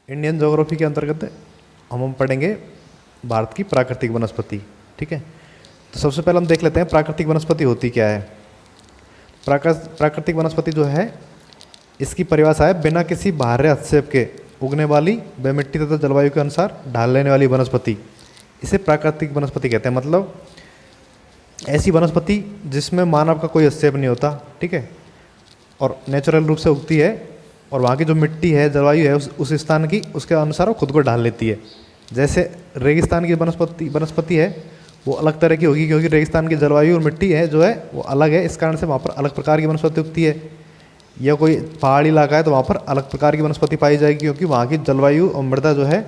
Indian geography के अंतर्गत हम पढ़ेंगे भारत की प्राकृतिक वनस्पति। ठीक है, तो सबसे पहले हम देख लेते हैं प्राकृतिक वनस्पति होती क्या है। प्राकृतिक वनस्पति जो है, इसकी परिभाषा है बिना किसी बाहरी हस्तक्षेप के उगने वाली व मिट्टी तथा जलवायु के अनुसार ढाल लेने वाली वनस्पति, इसे प्राकृतिक वनस्पति कहते हैं। मतलब ऐसी वनस्पति जिसमें मानव का कोई हस्तक्षेप नहीं होता, ठीक है, और नेचुरल रूप से उगती है और वहाँ की जो मिट्टी है, जलवायु है, उस स्थान की उसके अनुसार वो खुद को ढाल लेती है। जैसे रेगिस्तान की वनस्पति है वो अलग तरह की होगी, क्योंकि रेगिस्तान की जलवायु और मिट्टी है जो है वो अलग है, इस कारण से वहाँ पर अलग प्रकार की वनस्पति उगती है। या कोई पहाड़ी इलाका है तो वहाँ पर अलग प्रकार की वनस्पति पाई जाएगी, क्योंकि वहाँ की जलवायु और मृदा जो है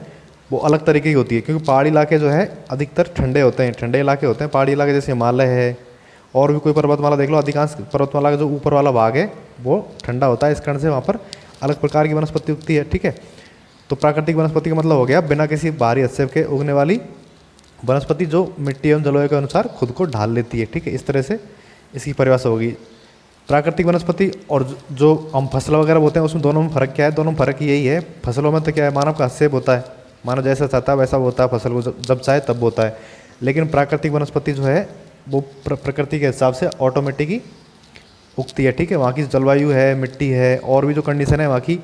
वो अलग तरीके की होती है। क्योंकि पहाड़ी इलाके जो है अधिकतर ठंडे होते हैं, ठंडे इलाके होते हैं पहाड़ी इलाके, जैसे हिमालय है और भी कोई पर्वतमाला देख लो, अधिकांश पर्वतमाला का जो ऊपर वाला भाग है वो ठंडा होता है, इस कारण से वहाँ पर अलग प्रकार की वनस्पति उगती है। ठीक है, तो प्राकृतिक वनस्पति का मतलब हो गया बिना किसी बाहरी हस्तक्षेप के उगने वाली वनस्पति जो मिट्टी एवं जलवायु के अनुसार खुद को ढाल लेती है। ठीक है, इस तरह से इसकी परिभाषा होगी। प्राकृतिक वनस्पति और जो हम फसल वगैरह बोलते हैं उसमें दोनों में फ़र्क क्या है? दोनों में फ़र्क यही है, फसलों में तो क्या है, मानव का हस्तक्षेप होता है, मानव जैसा चाहता है वैसा होता है, फसल को जब चाहे तब होता है। लेकिन प्राकृतिक वनस्पति जो है वो प्रकृति के हिसाब से ऑटोमेटिक ही उगती है। ठीक है, वहाँ की जलवायु है, मिट्टी है और भी जो कंडीशन है वहाँ की,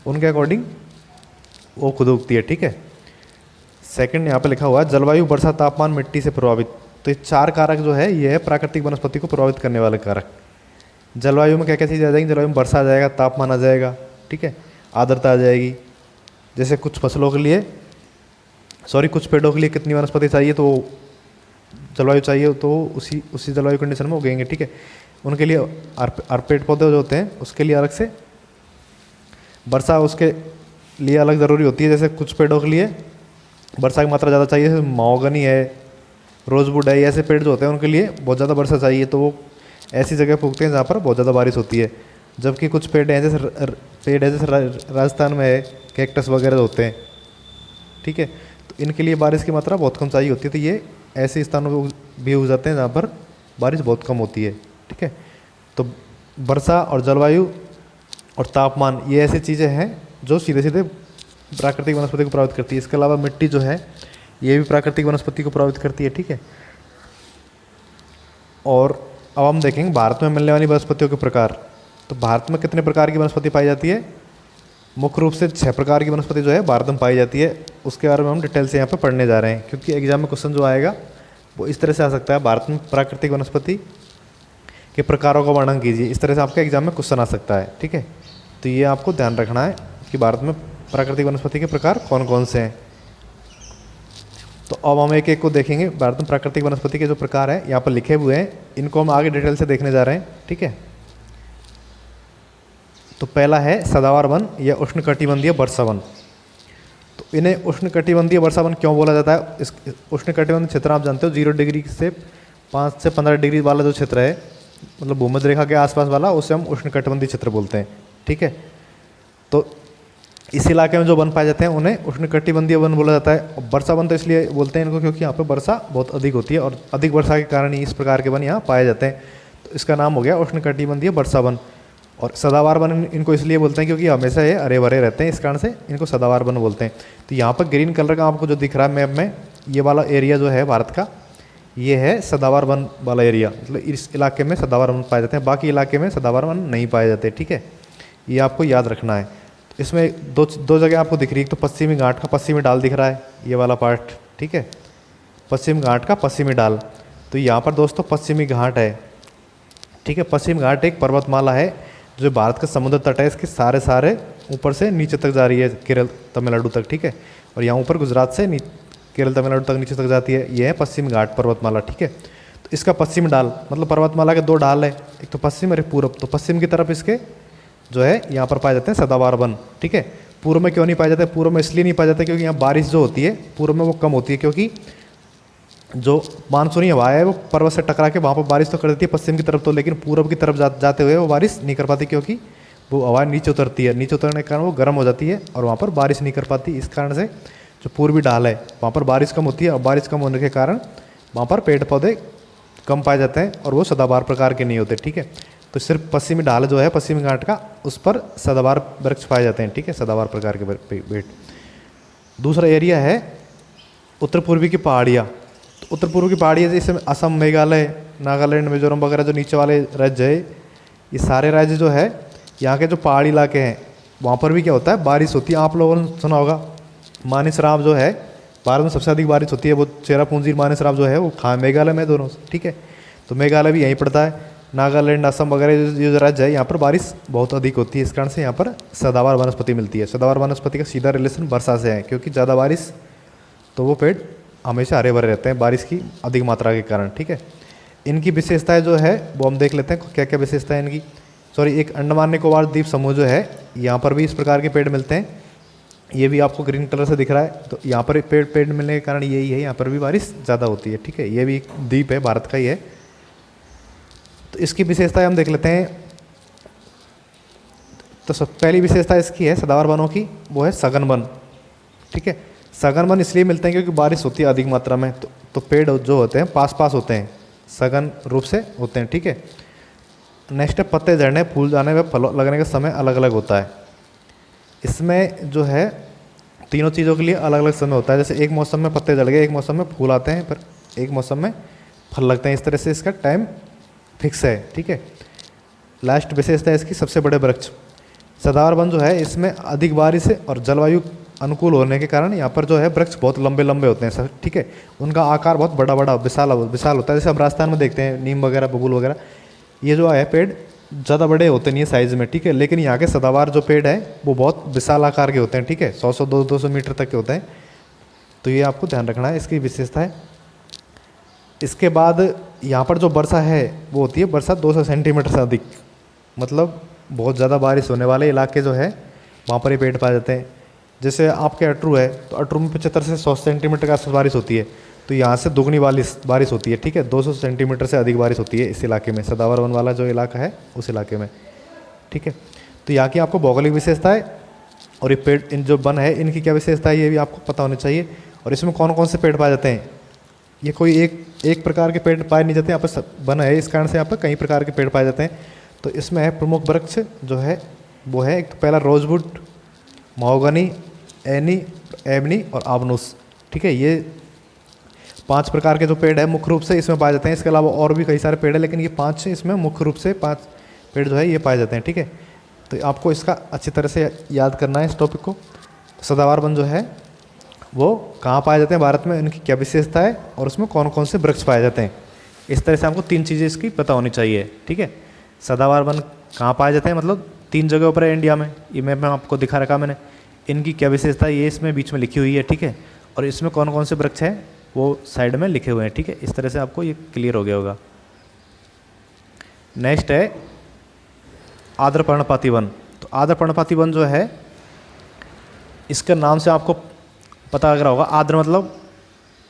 उनके अकॉर्डिंग वो खुद उगती है। ठीक है, सेकंड यहाँ पे लिखा हुआ है जलवायु, वर्षा, तापमान, मिट्टी से प्रभावित। तो ये चार कारक जो है ये है प्राकृतिक वनस्पति को प्रभावित करने वाले कारक। जलवायु में क्या क्या चीज़ें आ जाएंगी? जलवायु में वर्षा आ जाएगा, तापमान आ जाएगा, ठीक है, आर्द्रता आ जाएगी। जैसे कुछ फसलों के लिए, कुछ पेड़ों के लिए कितनी वनस्पति चाहिए तो जलवायु चाहिए, तो उसी जलवायु कंडीशन में उगेंगे। ठीक है, उनके लिए पेड़ पौधे जो होते हैं उसके लिए अलग से वर्षा उसके लिए अलग ज़रूरी होती है। जैसे कुछ पेड़ों के लिए वर्षा की मात्रा ज़्यादा चाहिए, जैसे महोगनी है, रोजवुड है, ऐसे पेड़ जो होते हैं उनके लिए बहुत ज़्यादा वर्षा चाहिए, तो वो ऐसी जगह पे उगते हैं जहाँ पर बहुत ज़्यादा बारिश होती है। जबकि कुछ पेड़ हैं जैसे राजस्थान में है, कैक्टस वगैरह होते हैं, ठीक है, तो इनके लिए बारिश की मात्रा बहुत कम चाहिए होती है, तो ये ऐसे स्थानों पर भी उग जाते हैं जहाँ पर बारिश बहुत कम होती है। ठीक है, तो वर्षा और जलवायु और तापमान ये ऐसी चीज़ें हैं जो सीधे सीधे प्राकृतिक वनस्पति को प्रभावित करती है। इसके अलावा मिट्टी जो है ये भी प्राकृतिक वनस्पति को प्रभावित करती है। ठीक है, और अब हम देखेंगे भारत में मिलने वाली वनस्पतियों के प्रकार। तो भारत में कितने प्रकार की वनस्पति पाई जाती है? मुख्य रूप से 6 प्रकार की वनस्पति जो है भारत में पाई जाती है, उसके बारे में हम डिटेल से यहाँ पे पढ़ने जा रहे हैं, क्योंकि एग्जाम में क्वेश्चन जो आएगा वो इस तरह से आ सकता है, भारत में प्राकृतिक वनस्पति के प्रकारों का वर्णन कीजिए, इस तरह से आपके एग्जाम में क्वेश्चन आ सकता है। ठीक है, तो ये आपको ध्यान रखना है कि भारत में प्राकृतिक वनस्पति के प्रकार कौन कौन से हैं। तो अब हम एक एक को देखेंगे। भारत में प्राकृतिक वनस्पति के जो प्रकार हैं यहाँ पर लिखे हुए हैं, इनको हम आगे डिटेल से देखने जा रहे हैं। ठीक है, तो पहला है सदाबहार वन या उष्णकटिबंधीय वर्षा वन। तो इन्हें उष्णकटिबंधीय वर्षा वन क्यों बोला जाता है? इस उष्णकटिबंधीय क्षेत्र आप जानते हो 0 डिग्री से 5 से 15 डिग्री वाला जो क्षेत्र है, मतलब भूमध्य रेखा के आसपास वाला, उसे हम उष्णकटिबंधीय क्षेत्र बोलते हैं। ठीक है, तो इस इलाके में जो वन पाए जाते हैं उन्हें उष्णकटिबंधीय वन बोला जाता है। और वर्षा वन तो इसलिए बोलते हैं इनको क्योंकि यहाँ पे वर्षा बहुत अधिक होती है और अधिक वर्षा के कारण ही इस प्रकार के वन यहाँ पाए जाते हैं, तो इसका नाम हो गया उष्णकटिबंधीय वर्षा वन। और सदाबहार वन इनको इसलिए बोलते हैं क्योंकि हमेशा ये हरे भरे रहते हैं, इस कारण से इनको सदाबहार वन बोलते हैं। तो यहाँ पर ग्रीन कलर का आपको जो दिख रहा है मैप में, ये वाला एरिया जो है भारत का, ये है सदाबहार वन वाला एरिया, मतलब इस इलाके में सदाबहार वन पाए जाते हैं, बाकी इलाके में सदाबहार वन नहीं पाए जाते। ठीक है, ये आपको याद रखना है। इसमें दो जगह आपको दिख रही है, तो पश्चिमी घाट का पश्चिमी ढाल दिख रहा है, ये वाला पार्ट, ठीक है, पश्चिम घाट का पश्चिमी ढाल। तो यहाँ पर दोस्तों पश्चिमी घाट है। ठीक है, पश्चिम घाट एक पर्वतमाला है जो भारत का समुद्र तट है, इसके सारे ऊपर से नीचे तक जा रही है, केरल तमिलनाडु तक। ठीक है, और यहाँ ऊपर गुजरात से केरल तमिलनाडु तक नीचे तक जाती है, ये है पश्चिम घाट पर्वतमाला। ठीक है, तो इसका पश्चिम ढाल, मतलब पर्वतमाला के 2 ढाल है, एक तो पश्चिम और एक पूर्व। तो पश्चिम की तरफ इसके जो है यहाँ पर पाए जाते हैं सदाबहार वन। ठीक है, पूर्व में क्यों नहीं पाए जाते? पूर्व में इसलिए नहीं पाए जाते क्योंकि यहाँ बारिश जो होती है पूर्व में वो कम होती है, क्योंकि जो मानसूनी हवा है वो पर्वत से टकरा के वहाँ पर बारिश तो कर देती है पश्चिम की तरफ, तो लेकिन पूर्व की तरफ जाते हुए वो बारिश नहीं कर पाती, क्योंकि वो हवा नीचे उतरती है, नीचे उतरने के कारण वो गर्म हो जाती है और वहाँ पर बारिश नहीं कर पाती। इस कारण से जो पूर्वी ढाल है वहाँ पर बारिश कम होती है, और बारिश कम होने के कारण वहाँ पर पेड़ पौधे कम पाए जाते हैं और वो सदाबहार प्रकार के नहीं होते। ठीक है, तो सिर्फ पश्चिमी ढाल जो है पश्चिमी घाट का, उस पर सदाबहार वृक्ष पाए जाते हैं। ठीक है, सदाबहार प्रकार के पेड़। दूसरा एरिया है उत्तर पूर्वी की पहाड़ियाँ। तो उत्तर पूर्व की पहाड़ियाँ जैसे असम, मेघालय, नागालैंड, मिजोरम वगैरह जो नीचे वाले राज्य है, ये सारे राज्य जो है यहाँ के जो पहाड़ी इलाके हैं वहाँ पर भी क्या होता है, बारिश होती है। आप लोगों ने सुना होगा मानेसराम जो है भारत में सबसे अधिक बारिश होती है, वो चेरापूंजी मानेसराम जो है वो कहाँ, मेघालय में दोनों, ठीक है। तो मेघालय भी यहीं पड़ता है। नागालैंड, असम वगैरह जो राज्य है यहाँ पर बारिश बहुत अधिक होती है। इस कारण से यहाँ पर सदाबहार वनस्पति मिलती है। सदाबहार वनस्पति का सीधा रिलेशन वर्षा से है, क्योंकि ज़्यादा बारिश तो वो पेड़ हमेशा हरे भरे रहते हैं बारिश की अधिक मात्रा के कारण, ठीक है। इनकी विशेषताएं जो है वो हम देख लेते हैं क्या क्या विशेषताएं इनकी। एक अंडमान निकोबार द्वीप समूह जो है यहाँ पर भी इस प्रकार के पेड़ मिलते हैं। ये भी आपको ग्रीन कलर से दिख रहा है, तो यहाँ पर पेड़ मिलने के कारण यही है, यहाँ पर भी बारिश ज़्यादा होती है, ठीक है। ये भी एक द्वीप है, भारत का ही है। तो इसकी विशेषताएं हम देख लेते हैं। तो पहली विशेषता इसकी है सदाबहार वनों की, वो है सघन वन, ठीक है। सघन वन इसलिए मिलते हैं क्योंकि बारिश होती है अधिक मात्रा में, तो पेड़ जो होते हैं पास पास होते हैं, सघन रूप से होते हैं, ठीक है। नेक्स्ट है पत्ते झड़ने, फूल जाने व फल लगने का समय अलग अलग होता है। इसमें जो है तीनों चीज़ों के लिए अलग अलग समय होता है। जैसे एक मौसम में पत्ते झड़ गए, एक मौसम में फूल आते हैं, पर एक मौसम में फल लगते हैं। इस तरह से इसका टाइम फिक्स है, ठीक है। लास्ट विशेषता है इसकी सबसे बड़े वृक्ष। सदाबहार वन जो है इसमें अधिक बारिश और जलवायु अनुकूल होने के कारण यहाँ पर जो है वृक्ष बहुत लंबे लंबे होते हैं सर, ठीक है। उनका आकार बहुत बड़ा बड़ा विशाल होता है। जैसे हम राजस्थान में देखते हैं नीम वगैरह, बबूल वगैरह, ये जो है पेड़ ज़्यादा बड़े होते नहीं है साइज़ में, ठीक है। लेकिन यहाँ के सदाबहार जो पेड़ है वो बहुत विशाल आकार के होते हैं, ठीक है। 100 200 मीटर तक के होते हैं। तो ये आपको ध्यान रखना है, इसकी विशेषता है। इसके बाद यहाँ पर जो वर्षा है वो होती है वर्षा 200 सेंटीमीटर से अधिक, मतलब बहुत ज़्यादा बारिश होने वाले इलाके जो है वहाँ पर ये पेड़ पाए जाते हैं। जैसे आपके अटरू है, तो अटरू में 75 से 100 सेंटीमीटर के आसपास बारिश होती है, तो यहाँ से दुगनी बारिश होती है, ठीक है। 200 सेंटीमीटर से अधिक बारिश होती है इस इलाके में, सदाबहार वन वाला जो इलाका है उस इलाके में, ठीक है। तो यहाँ की आपको भौगोलिक विशेषता है, और ये पेड़ इन जो वन है इनकी क्या विशेषता है ये भी आपको पता होनी चाहिए। और इसमें कौन कौन से पेड़ पाए जाते हैं, ये कोई एक प्रकार के पेड़ पाए नहीं जाते, यहाँ पर वन है इस कारण से यहाँ पर कई प्रकार के पेड़ पाए जाते हैं। तो इसमें है प्रमुख वृक्ष जो है वो है, एक तो पहला रोजवुड, महोगनी, एबनी और आबनूस, ठीक है। ये 5 प्रकार के जो पेड़ है मुख्य रूप से इसमें पाए जाते हैं। इसके अलावा और भी कई सारे पेड़ है, लेकिन ये 5 इसमें मुख्य रूप से 5 पेड़ जो है ये पाए जाते हैं, ठीक है। तो आपको इसका अच्छी तरह से याद करना है इस टॉपिक को। सदाबहार वन जो है वो कहाँ पाए जाते हैं भारत में, इनकी क्या विशेषता है और उसमें कौन कौन से वृक्ष पाए जाते हैं। इस तरह से आपको 3 चीज़ें इसकी पता होनी चाहिए, ठीक है। सदाबहार वन कहाँ पाए जाते हैं, मतलब 3 जगहों पर है इंडिया में, ये मैप में आपको दिखा रखा मैंने। इनकी क्या विशेषता है ये इसमें बीच में लिखी हुई है, ठीक है। और इसमें कौन कौन से वृक्ष हैं वो साइड में लिखे हुए हैं, ठीक है। इस तरह से आपको ये क्लियर हो गया होगा। नेक्स्ट है आर्द्र पर्णपाती वन। तो आर्द्र पर्णपाती वन जो है इसके नाम से आपको पता लग रहा होगा, आर्द्र मतलब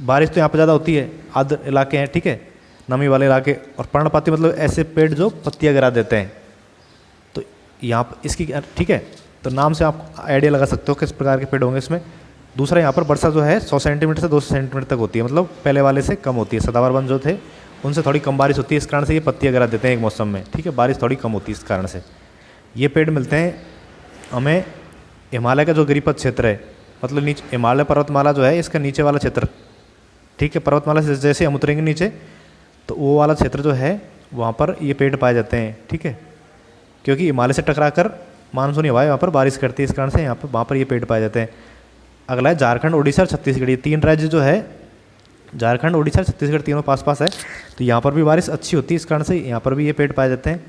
बारिश तो यहाँ पर ज़्यादा होती है, आर्द्र इलाके हैं, ठीक है, नमी वाले इलाके। और पर्णपाती मतलब ऐसे पेड़ जो पत्तियाँ गिरा देते हैं। तो यहाँ पर इसकी, ठीक है, तो नाम से आप आइडिया लगा सकते हो किस प्रकार के पेड़ होंगे इसमें। दूसरा यहाँ पर वर्षा जो है 100 सेंटीमीटर से 200 सेंटीमीटर तक होती है, मतलब पहले वाले से कम होती है। सदाबहार वन जो थे उनसे थोड़ी कम बारिश होती है, इस कारण से ये पत्तियाँ गिरा देते हैं एक मौसम में, ठीक है। बारिश थोड़ी कम होती है इस कारण से। ये पेड़ मिलते हैं हमें हिमालय का जो गिरिपथ क्षेत्र है, मतलब नीचे हिमालय पर्वतमाला जो है इसका नीचे वाला क्षेत्र, ठीक है। पर्वतमाला से जैसे हम उतरेंगे नीचे तो वो वाला क्षेत्र जो है वहाँ पर ये पेड़ पाए जाते हैं, ठीक है। क्योंकि हिमालय से टकरा कर मानसूनी हवाएं वहाँ पर बारिश करती है, इस कारण से यहाँ पर वहाँ पर ये पेड़ पाए जाते हैं। अगला है झारखंड, उड़ीसा और छत्तीसगढ़। ये 3 राज्य जो है झारखंड, उड़ीसा, छत्तीसगढ़ तीनों पास पास है, तो यहाँ पर भी बारिश अच्छी होती है, इस कारण से यहाँ पर भी ये पेड़ पाए जाते हैं,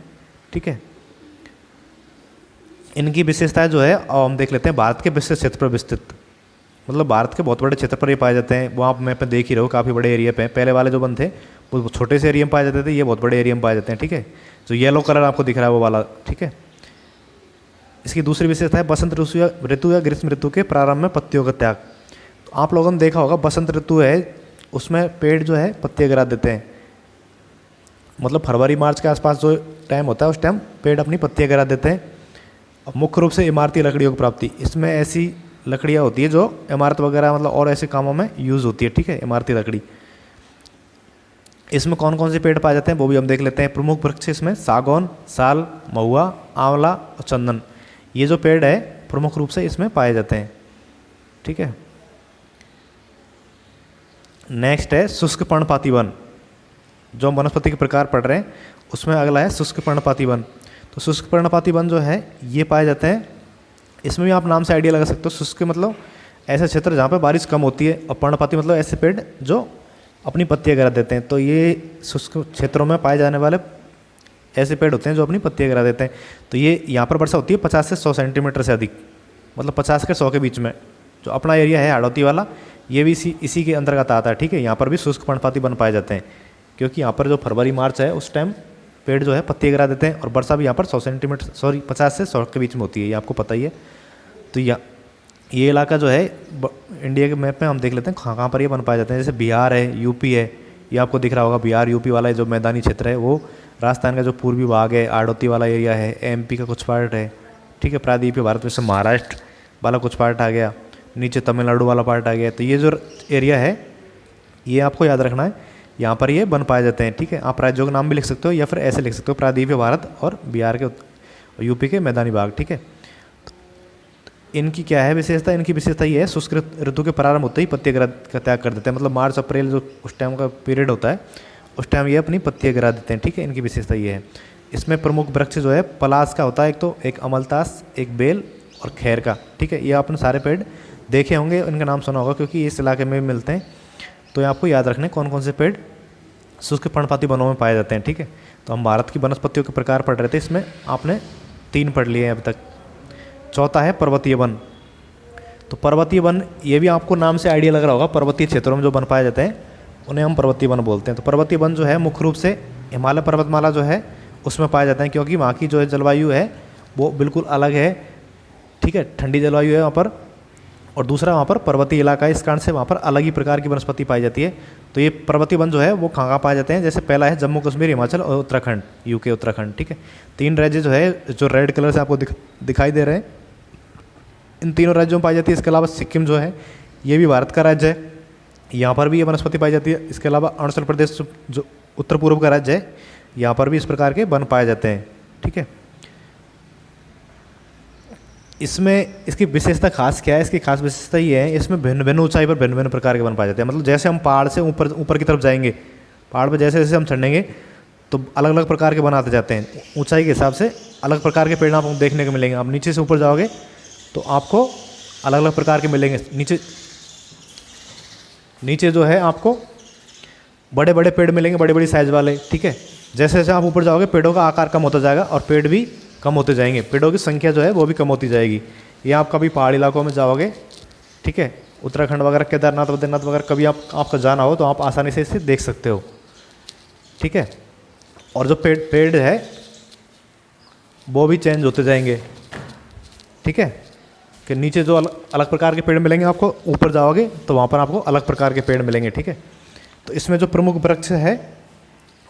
ठीक है। इनकी विशेषताएं जो है और हम देख लेते हैं भारत के विस्तृत क्षेत्र पर विस्तृत, मतलब भारत के बहुत बड़े क्षेत्र पर ये पाए जाते हैं। वो आप मैप में देख ही रहो, काफ़ी बड़े एरिया पे। पहले वाले जो वन थे वो छोटे से एरिया में पाए जाते थे, ये बहुत बड़े एरिया में पाए जाते हैं, ठीक है। जो येलो कलर आपको दिख रहा है वो वाला, ठीक है। इसकी दूसरी विशेषता है बसंत ऋतु या ग्रीष्म ऋतु के प्रारंभ में पत्तियों का त्याग। तो आप लोगों ने देखा होगा बसंत ऋतु है उसमें पेड़ जो है पत्तियाँ गिरा देते हैं, मतलब फरवरी मार्च के आसपास जो टाइम होता है उस टाइम पेड़ अपनी पत्तियाँ गिरा देते हैं। मुख्य रूप से इमारती लकड़ियों की प्राप्ति, इसमें ऐसी लकड़ियाँ होती है जो इमारत वगैरह मतलब और ऐसे कामों में यूज़ होती है, ठीक है, इमारती लकड़ी। इसमें कौन कौन से पेड़ पाए जाते हैं वो भी हम देख लेते हैं। प्रमुख वृक्ष इसमें सागौन, साल, महुआ, आंवला और चंदन, ये जो पेड़ है प्रमुख रूप से इसमें पाए जाते हैं, ठीक है। नेक्स्ट है शुष्क पर्णपाती वन। जो हम वनस्पति के प्रकार पढ़ रहे हैं उसमें अगला है शुष्क पर्णपाती वन। तो शुष्क पर्णपाती वन जो है ये पाए जाते हैं, इसमें भी आप नाम से आइडिया लगा सकते हो। शुष्क मतलब ऐसे क्षेत्र जहाँ पे बारिश कम होती है, और पर्णपाती मतलब ऐसे पेड़ जो अपनी पत्तियाँ गिरा देते हैं। तो ये शुष्क क्षेत्रों में पाए जाने वाले ऐसे पेड़ होते हैं जो अपनी पत्तियाँ गिरा देते हैं। तो ये यहाँ पर वर्षा होती है 50 से 100 सेंटीमीटर से अधिक, मतलब 50 के 100 के बीच में। जो अपना एरिया है हाड़ौती वाला, ये भी इसी के अंतर्गत आता है, ठीक है। यहाँ पर भी शुष्क पर्णपाती वन पाए जाते हैं, क्योंकि यहाँ पर जो फरवरी मार्च है उस टाइम पेड़ जो है पत्तियाँ गिरा देते हैं, और वर्षा भी यहाँ पर 100 सेंटीमीटर 50 से 100 के बीच में होती है, ये आपको पता ही है। तो ये इलाका जो है इंडिया के मैप में हम देख लेते हैं कहाँ पर ये बन पाए जाते हैं। जैसे बिहार है, यूपी है, ये आपको दिख रहा होगा। बिहार यूपी वाला जो मैदानी क्षेत्र है, वो राजस्थान का जो पूर्वी भाग है, आड़ौती वाला एरिया है, एमपी का कुछ पार्ट है, ठीक है। प्रायद्वीपीय भारत में से महाराष्ट्र वाला कुछ पार्ट आ गया, नीचे तमिलनाडु वाला पार्ट आ गया। तो ये जो एरिया है ये आपको याद रखना है, यहाँ पर ये बन पाए जाते हैं, ठीक है। आप राज्यों का नाम भी लिख सकते हो या फिर ऐसे लिख सकते हो, प्रायद्वीपीय भारत और बिहार के यूपी के मैदानी भाग, ठीक है। इनकी क्या है विशेषता? इनकी विशेषता ये है, शुष्क ऋतु के प्रारंभ होते ही पत्तियाँ का त्याग कर देते हैं, मतलब मार्च अप्रैल जो उस टाइम का पीरियड होता है उस टाइम ये अपनी पत्तियाँ गिरा देते हैं, ठीक है। इनकी विशेषता ये है। इसमें प्रमुख वृक्ष जो है पलाश का होता है, एक अमलतास, एक बेल और खैर का, ठीक है। ये आपने सारे पेड़ देखे होंगे, इनका नाम सुना होगा क्योंकि इस इलाके में भी मिलते हैं। तो ये आपको याद रखने कौन कौन से पेड़ शुष्क पर्णपाती वनों में पाए जाते हैं, ठीक है। तो हम भारत की वनस्पतियों के प्रकार पढ़ रहे थे, इसमें आपने 3 पढ़ लिए हैं अब तक। चौथा है पर्वतीय वन। तो पर्वतीय वन, ये भी आपको नाम से आइडिया लग रहा होगा, पर्वतीय क्षेत्रों में जो वन पाए जाते हैं उन्हें हम पर्वतीय वन बोलते हैं। तो पर्वतीय वन जो है मुख्य रूप से हिमालय पर्वतमाला जो है उसमें पाए जाते हैं, क्योंकि वहाँ की जो है जलवायु है वो बिल्कुल अलग है, ठीक है। ठंडी जलवायु है वहाँ पर, और दूसरा वहाँ पर पर्वतीय इलाका है, इस कारण से वहाँ पर अलग ही प्रकार की वनस्पति पाई जाती है। तो ये पर्वतीय वन जो है वो कहाँ पाए जाते हैं? जैसे पहला है जम्मू कश्मीर, हिमाचल और उत्तराखंड, यूके उत्तराखंड, ठीक है। 3 राज्य जो है जो रेड कलर से आपको दिखाई दे रहे हैं, इन तीनों राज्यों में पाई जाती है। इसके अलावा सिक्किम जो है ये भी भारत का राज्य है, यहाँ पर भी ये वनस्पति पाई जाती है। इसके अलावा अरुणाचल प्रदेश जो उत्तर पूर्व का राज्य है, यहाँ पर भी इस प्रकार के वन पाए जाते हैं, ठीक है। इसमें इसकी विशेषता खास क्या है? इसकी खास विशेषता ये है, इसमें भिन्न भिन्न ऊंचाई पर भिन्न भिन्न प्रकार के वन पाए जाते हैं। मतलब जैसे हम पहाड़ से ऊपर की तरफ जाएंगे, पहाड़ पर जैसे जैसे हम चढ़ेंगे तो अलग अलग प्रकार के वन आते जाते हैं। ऊंचाई के हिसाब से अलग प्रकार के पेड़ आपको देखने को मिलेंगे। आप नीचे से ऊपर जाओगे तो आपको अलग अलग प्रकार के मिलेंगे। नीचे जो है आपको बड़े बड़े पेड़ मिलेंगे, बड़ी बड़ी साइज वाले, ठीक है। जैसे जैसे आप ऊपर जाओगे पेड़ों का आकार कम होता जाएगा और पेड़ भी कम होते जाएंगे, पेड़ों की संख्या जो है वो भी कम होती जाएगी। ये आप कभी पहाड़ी इलाकों में जाओगे, ठीक है, उत्तराखंड वगैरह, केदारनाथ बद्रीनाथ वगैरह, कभी आपका जाना हो तो आप आसानी से इसे देख सकते हो, ठीक है। और जो पेड़ है वो भी चेंज होते जाएंगे, ठीक है। कि नीचे जो अलग प्रकार के पेड़ मिलेंगे आपको, ऊपर जाओगे तो वहाँ पर आपको अलग प्रकार के पेड़ मिलेंगे, ठीक है। तो इसमें जो प्रमुख वृक्ष है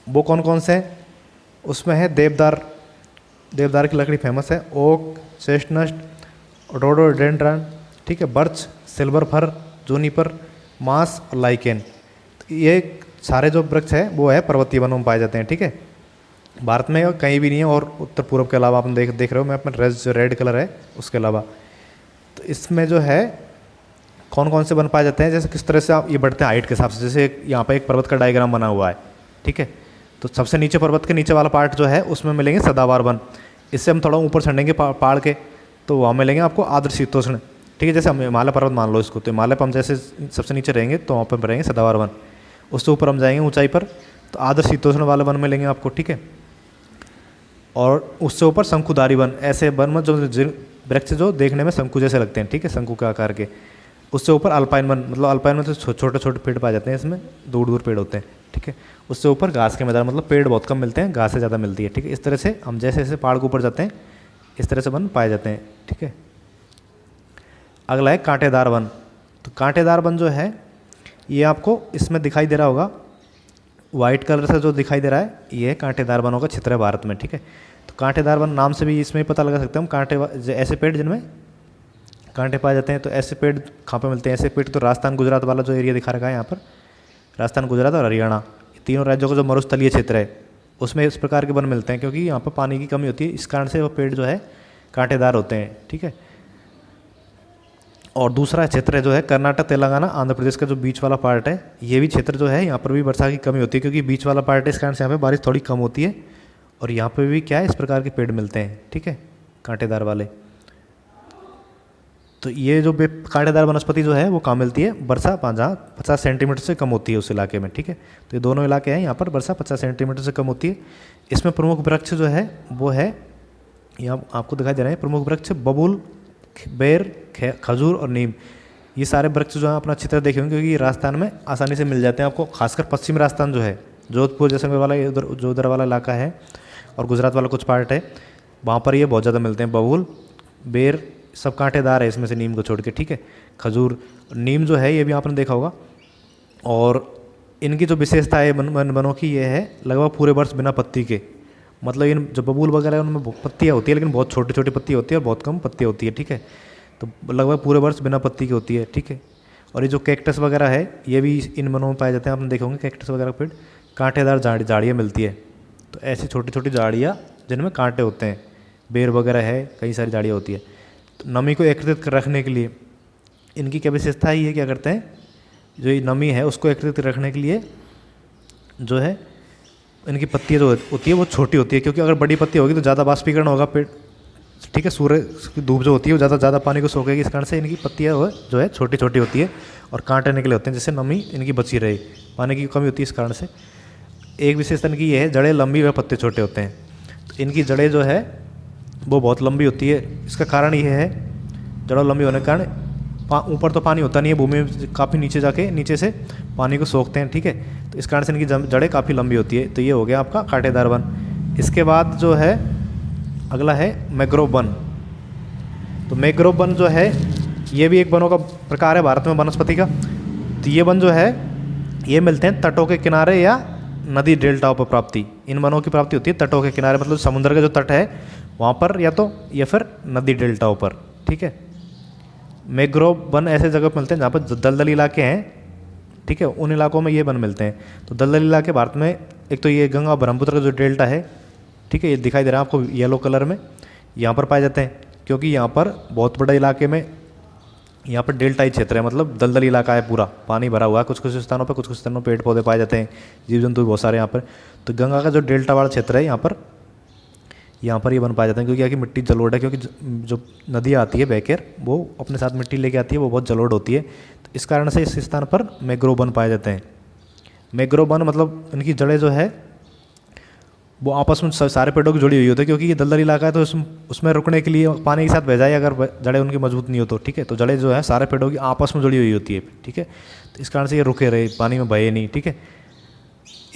वो कौन कौन से हैं? उसमें है देवदार की लकड़ी फेमस है, ओक, चेस्टनट, रोडोडेंड्रन, ठीक है, बर्च, सिल्वर फर, जूनिपर, मास और लाइकेन। ये सारे जो वृक्ष है वो है पर्वतीय वनों में पाए जाते हैं, ठीक है। भारत में कहीं भी नहीं है, और उत्तर पूर्व के अलावा आप देख रहे हो मैं अपना जो रेड कलर है उसके अलावा। तो इसमें जो है कौन कौन से वन पाए जाते हैं, जैसे किस तरह से आप ये बढ़ते हैं हाइट के हिसाब से। जैसे यहाँ पे एक पर्वत का डायग्राम बना हुआ है, ठीक है। तो सबसे नीचे पर्वत के नीचे वाला पार्ट जो है उसमें मिलेंगे सदाबहार वन। इससे हम थोड़ा ऊपर चढ़ेंगे पहाड़ के तो वहाँ मिलेंगे आपको आर्द्र शीतोष्ण, ठीक है। जैसे हम हिमालय पर्वत मान लो इसको, तो हिमालय पर हम जैसे सबसे नीचे रहेंगे तो वहाँ पर रहेंगे सदाबहार वन। उससे ऊपर हम जाएंगे ऊंचाई पर तो आर्द्र शीतोष्ण वाले वन मिलेंगे आपको, ठीक है। और उससे ऊपर शंकुधारी वन, ऐसे वन में जो वृक्ष जो देखने में शंकु जैसे लगते हैं, ठीक है, शंकु के आकार के। उससे ऊपर अल्पाइन वन, मतलब अल्पाइन में तो छोटे छोटे पेड़ पाए जाते हैं, इसमें दूर दूर पेड़ होते हैं, ठीक है। उससे ऊपर घास के मैदान, मतलब पेड़ बहुत कम मिलते हैं, घास से ज़्यादा मिलती है, ठीक है। इस तरह से हम जैसे जैसे पहाड़ के ऊपर जाते हैं इस तरह से वन पाए जाते हैं, ठीक है। अगला है कांटेदार वन। तो कांटेदार वन जो है ये आपको इसमें दिखाई दे रहा होगा, वाइट कलर से जो दिखाई दे रहा है ये कांटेदार वनों का क्षेत्र है भारत में, ठीक है। तो कांटेदार वन नाम से भी इसमें पता लगा सकते हैं हम, कांटे ऐसे पेड़ जिनमें कांटे पाए जाते हैं। तो ऐसे पेड़ कहाँ पे मिलते हैं? ऐसे पेड़ तो राजस्थान गुजरात वाला जो एरिया दिखा रखा है यहाँ पर, राजस्थान गुजरात और हरियाणा, तीनों राज्यों का जो मरुस्थलीय क्षेत्र है उसमें इस प्रकार के वन मिलते हैं, क्योंकि यहाँ पर पानी की कमी होती है, इस कारण से वो पेड़ जो है कांटेदार होते हैं, ठीक है। और दूसरा क्षेत्र जो है कर्नाटक तेलंगाना आंध्र प्रदेश का जो बीच वाला पार्ट है, ये भी क्षेत्र जो है यहाँ पर भी वर्षा की कमी होती है, क्योंकि बीच वाला पार्ट है, इस कारण से यहाँ पे बारिश थोड़ी कम होती है। और यहाँ पे भी क्या है, इस प्रकार के पेड़ मिलते हैं, ठीक है, कांटेदार वाले। तो ये जो कांटेदार वनस्पति जो है वो कहाँ मिलती है, वर्षा 50 सेंटीमीटर से कम होती है उस इलाके में, ठीक है। तो ये दोनों इलाके हैं, यहाँ पर वर्षा 50 सेंटीमीटर से कम होती है। इसमें प्रमुख वृक्ष जो है वो है, यहाँ आपको दिखाई दे रहे हैं प्रमुख वृक्ष, बबूल, बेर, खजूर और नीम। ये सारे वृक्ष जो है अपना क्षेत्र देखे होंगे, क्योंकि राजस्थान में आसानी से मिल जाते हैं आपको, खासकर पश्चिमी राजस्थान जो है, जोधपुर जैसे वाला उधर वाला इलाका है और गुजरात वाला कुछ पार्ट है, वहाँ पर ये बहुत ज़्यादा मिलते हैं। बबूल, बेर सब कांटेदार है इसमें से, नीम को छोड़ के, ठीक है। खजूर, नीम जो है ये भी आपने देखा होगा। और इनकी जो विशेषता है वनों की ये है लगभग पूरे वर्ष बिना पत्ती के, मतलब इन जो बबूल वगैरह है उनमें पत्तियाँ होती है, लेकिन बहुत छोटी छोटी पत्ती होती है और बहुत कम पत्ती होती है, ठीक है। तो लगभग पूरे वर्ष बिना पत्ती की होती है, ठीक है। और ये जो कैक्टस वगैरह है ये भी इन वनों में पाए जाते हैं, आपने देखे होंगे कैक्टस वगैरह पेड़, कांटेदार झाड़ियाँ मिलती है। तो ऐसी छोटी छोटी झाड़ियाँ जिनमें कांटे होते हैं, बेर वगैरह है, कई सारी झाड़ियाँ होती है। तो नमी को एकत्रित कर रखने के लिए इनकी क्या विशेषता है, ये क्या करते हैं, जो ये नमी है उसको एकत्रित रखने के लिए जो है इनकी पत्तियाँ जो होती है वो छोटी होती है, क्योंकि अगर बड़ी पत्ती होगी तो ज़्यादा बाष्पीकरण होगा पेड़, ठीक है। सूर्य की धूप जो होती है वो ज़्यादा पानी को सोखेगी, इस कारण से इनकी पत्तियाँ जो है छोटी छोटी होती है और कांटे निकले होते हैं, जिससे नमी इनकी बची रहे, पानी की कमी होती है इस कारण से। एक विशेषता इनकी ये है, जड़ें लंबी व पत्ते छोटे होते हैं। तो इनकी जड़ें जो है वो बहुत लंबी होती है, इसका कारण ये है, जड़ों लंबी होने के कारण ऊपर तो पानी होता नहीं है, भूमि में काफ़ी नीचे जाके नीचे से पानी को सोखते हैं, ठीक है। तो इस कारण से इनकी जड़ें काफ़ी लंबी होती है। तो ये हो गया आपका कांटेदार वन। इसके बाद जो है अगला है मैंग्रोव वन। तो मैंग्रोव वन जो है ये भी एक वनों का प्रकार है भारत में वनस्पति का। तो ये वन जो है ये मिलते हैं तटों के किनारे या नदी डेल्टाओं पर प्राप्ति, इन वनों की प्राप्ति होती है तटों के किनारे, मतलब समुद्र का जो तट है वहाँ पर या फिर नदी डेल्टाओं पर, ठीक है। मैंग्रोव वन ऐसे जगह पर मिलते हैं जहाँ पर दलदली इलाके हैं, ठीक है, उन इलाकों में ये वन मिलते हैं। तो दलदली इलाके भारत में एक तो ये गंगा ब्रह्मपुत्र का जो डेल्टा है, ठीक है, ये दिखाई दे रहा है आपको येलो कलर में, यहाँ पर पाए जाते हैं, क्योंकि यहाँ पर बहुत बड़े इलाके में यहाँ पर डेल्टाई क्षेत्र है, मतलब दलदली इलाका है, पूरा पानी भरा हुआ है, कुछ कुछ स्थानों पर कुछ कुछ स्थानों पेड़ पौधे पाए जाते हैं, जीव जंतु भी बहुत सारे यहाँ पर। तो गंगा का जो डेल्टा वाला क्षेत्र है यहाँ पर ये वन पाए जाते हैं, क्योंकि यहाँ की मिट्टी जलोढ़ है, क्योंकि जो नदी आती है बहकर वो अपने साथ मिट्टी लेके आती है, वो बहुत जलोढ़ होती है। तो इस कारण से इस स्थान पर मैंग्रोव वन पाए जाते हैं। मैंग्रोव वन मतलब इनकी जड़ें जो है वो आपस में सारे पेड़ों की जुड़ी हुई होती है, क्योंकि ये दलदल इलाका है, तो उसमें रुकने के लिए पानी के साथ बह जाए अगर जड़ें उनकी मजबूत नहीं हो तो, ठीक है। तो जड़ें जो है सारे पेड़ों की आपस में जुड़ी हुई होती है, ठीक है। तो इस कारण से ये रुके रहे, पानी में बहे नहीं, ठीक है।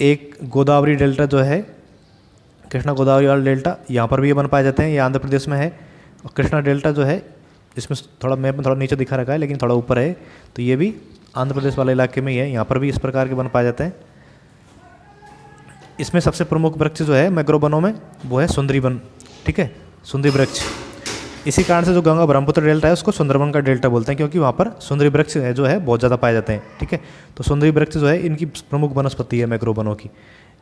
एक गोदावरी डेल्टा जो है, कृष्णा गोदावरी वाला डेल्टा, यहाँ पर भी ये वन पाए जाते हैं, ये आंध्र प्रदेश में है। और कृष्णा डेल्टा जो है इसमें थोड़ा मैप में थोड़ा नीचे दिखा रखा है, लेकिन थोड़ा ऊपर है, तो ये भी आंध्र प्रदेश वाले इलाके में ही है, यहाँ पर भी इस प्रकार के वन पाए जाते हैं। इसमें सबसे प्रमुख वृक्ष जो है मैंग्रोव वनों में वो है सुंदरी वन, ठीक है, सुंदरी वृक्ष। इसी कारण से जो गंगा ब्रह्मपुत्र डेल्टा है उसको सुंदरवन का डेल्टा बोलते हैं, क्योंकि वहाँ पर सुंदरी वृक्ष जो है बहुत ज़्यादा पाए जाते हैं, ठीक है। तो सुंदरी वृक्ष जो है इनकी प्रमुख वनस्पति है मैंग्रोव वनों की।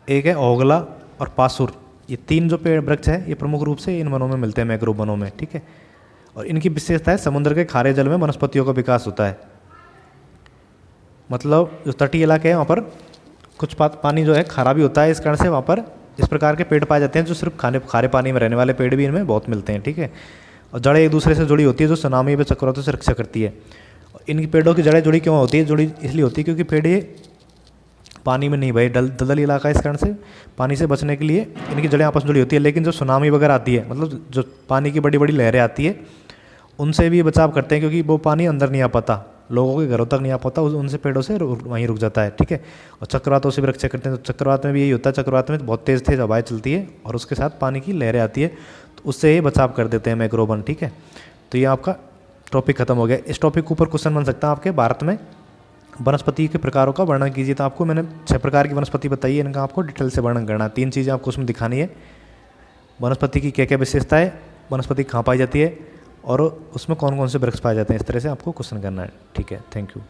एक है ओगला और पासुर, ये तीन जो पेड़ वृक्ष है ये प्रमुख रूप से इन वनों में मिलते हैं, मैंग्रोव वनों में, ठीक है। और इनकी विशेषता है समुद्र के खारे जल में वनस्पतियों का विकास होता है, मतलब जो तटीय इलाके हैं वहाँ पर कुछ पानी जो है खारा भी होता है, इस कारण से वहाँ पर इस प्रकार के पेड़ पाए जाते हैं जो सिर्फ खारे पानी में रहने वाले पेड़ भी इनमें बहुत मिलते हैं, ठीक है। और जड़ें एक दूसरे से जुड़ी होती है, जो सुनामी व चक्रवातों से रक्षा करती है। इनकी पेड़ों की जड़ें जुड़ी क्यों होती है, जुड़ी इसलिए होती है क्योंकि पेड़ ये पानी में नहीं भाई, दलदली इलाका है, इस कारण से पानी से बचने के लिए इनकी जड़ें आपस में जुड़ी होती है। लेकिन जो सुनामी वगैरह आती है, मतलब जो पानी की बड़ी बड़ी लहरें आती है, उनसे भी बचाव करते हैं, क्योंकि वो पानी अंदर नहीं आ पाता, लोगों के घरों तक नहीं आ पाता, उनसे पेड़ों से वहीं रुक जाता है, ठीक है। और चक्रवातों से भी रक्षा करते हैं। तो चक्रवात में भी यही होता है, चक्रवात में बहुत तेज़ तेज़ हवाएं चलती है और उसके साथ पानी की लहरें आती है, तो उससे ही बचाव कर देते हैं मैंग्रोव वन, ठीक है। तो ये आपका टॉपिक खत्म हो गया। इस टॉपिक के ऊपर क्वेश्चन बन सकता है आपके, भारत में वनस्पति के प्रकारों का वर्णन कीजिए। तो आपको मैंने 6 प्रकार की वनस्पति बताई है, इनका आपको डिटेल से वर्णन करना है। 3 चीज़ें आपको उसमें दिखानी है, वनस्पति की क्या क्या विशेषता है, वनस्पति कहाँ पाई जाती है और उसमें कौन कौन से वृक्ष पाए जाते हैं, इस तरह से आपको क्वेश्चन करना है, ठीक है। Thank you.